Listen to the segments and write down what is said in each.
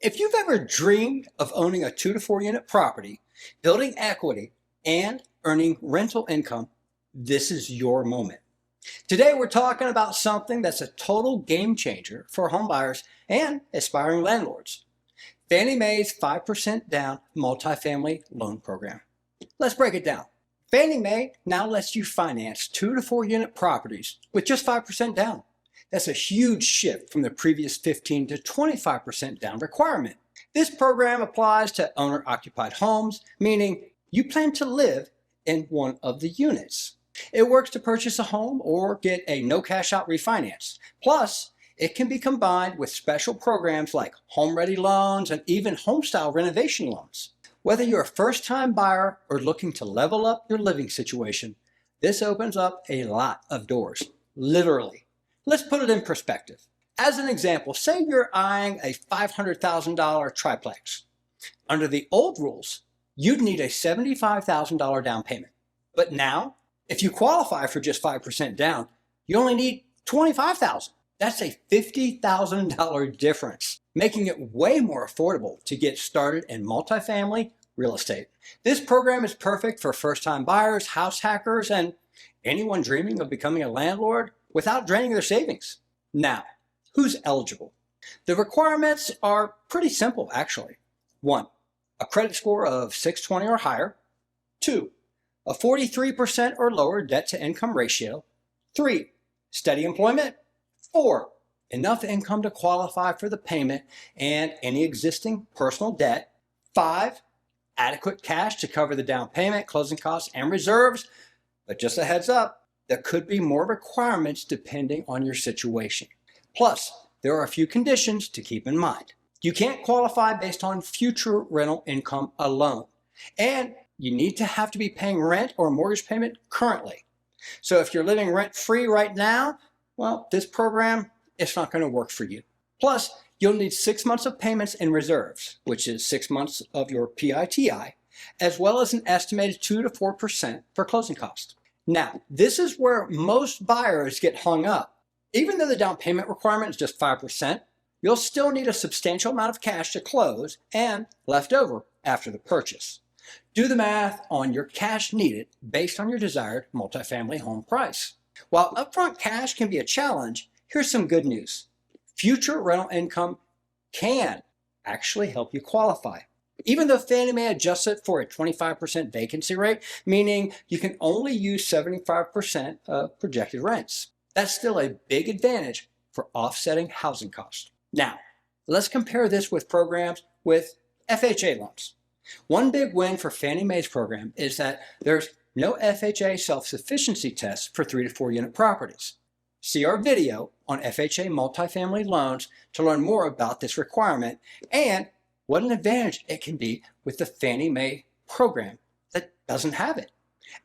If you've ever dreamed of owning a 2 to 4 unit property, building equity, and earning rental income, this is your moment. Today we're talking about something that's a total game changer for homebuyers and aspiring landlords. Fannie Mae's 5% down multifamily loan program. Let's break it down. Fannie Mae now lets you finance 2 to 4 unit properties with just 5% down. That's a huge shift from the previous 15 to 25% down requirement. This program applies to owner-occupied homes, meaning you plan to live in one of the units. It works to purchase a home or get a no cash out refinance. Plus, it can be combined with special programs like home-ready loans and even home-style renovation loans. Whether you're a first-time buyer or looking to level up your living situation, this opens up a lot of doors, literally. Let's put it in perspective. As an example, say you're eyeing a $500,000 triplex. Under the old rules, you'd need a $75,000 down payment. But now, if you qualify for just 5% down, you only need $25,000. That's a $50,000 difference, making it way more affordable to get started in multifamily real estate. This program is perfect for first-time buyers, house hackers, and anyone dreaming of becoming a landlord without draining their savings. Now, who's eligible? The requirements are pretty simple, actually. 1, a credit score of 620 or higher. 2, a 43% or lower debt-to-income ratio. 3, steady employment. 4, enough income to qualify for the payment and any existing personal debt. 5, adequate cash to cover the down payment, closing costs, and reserves. But just a heads up, there could be more requirements depending on your situation. Plus, there are a few conditions to keep in mind. You can't qualify based on future rental income alone, and you need to have to be paying rent or mortgage payment currently. So if you're living rent-free right now, well, this program is not going to work for you. Plus, you'll need 6 months of payments in reserves, which is 6 months of your PITI, as well as an estimated 2 to 4% for closing costs. Now, this is where most buyers get hung up. Even though the down payment requirement is just 5%, you'll still need a substantial amount of cash to close and left over after the purchase. Do the math on your cash needed based on your desired multifamily home price. While upfront cash can be a challenge, here's some good news. Future rental income can actually help you qualify. Even though Fannie Mae adjusts it for a 25% vacancy rate, meaning you can only use 75% of projected rents. That's still a big advantage for offsetting housing costs. Now, let's compare this with programs with FHA loans. One big win for Fannie Mae's program is that there's no FHA self-sufficiency test for 3 to 4 unit properties. See our video on FHA multifamily loans to learn more about this requirement and what an advantage it can be with the Fannie Mae program that doesn't have it.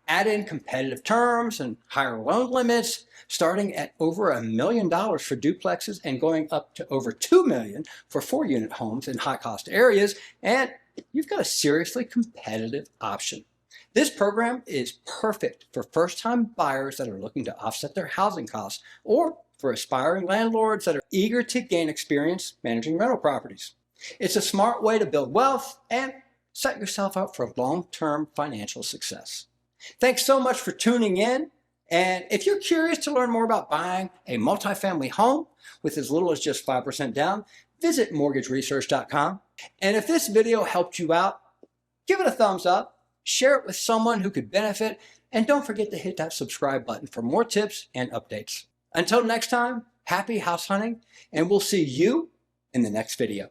Add in competitive terms and higher loan limits, starting at over $1 million for duplexes and going up to over $2 million for 4-unit homes in high-cost areas, and you've got a seriously competitive option. This program is perfect for first-time buyers that are looking to offset their housing costs or for aspiring landlords that are eager to gain experience managing rental properties. It's a smart way to build wealth and set yourself up for long-term financial success. Thanks so much for tuning in. And if you're curious to learn more about buying a multifamily home with as little as just 5% down, visit mortgageresearch.com. And if this video helped you out, give it a thumbs up, share it with someone who could benefit, and don't forget to hit that subscribe button for more tips and updates. Until next time, happy house hunting, and we'll see you in the next video.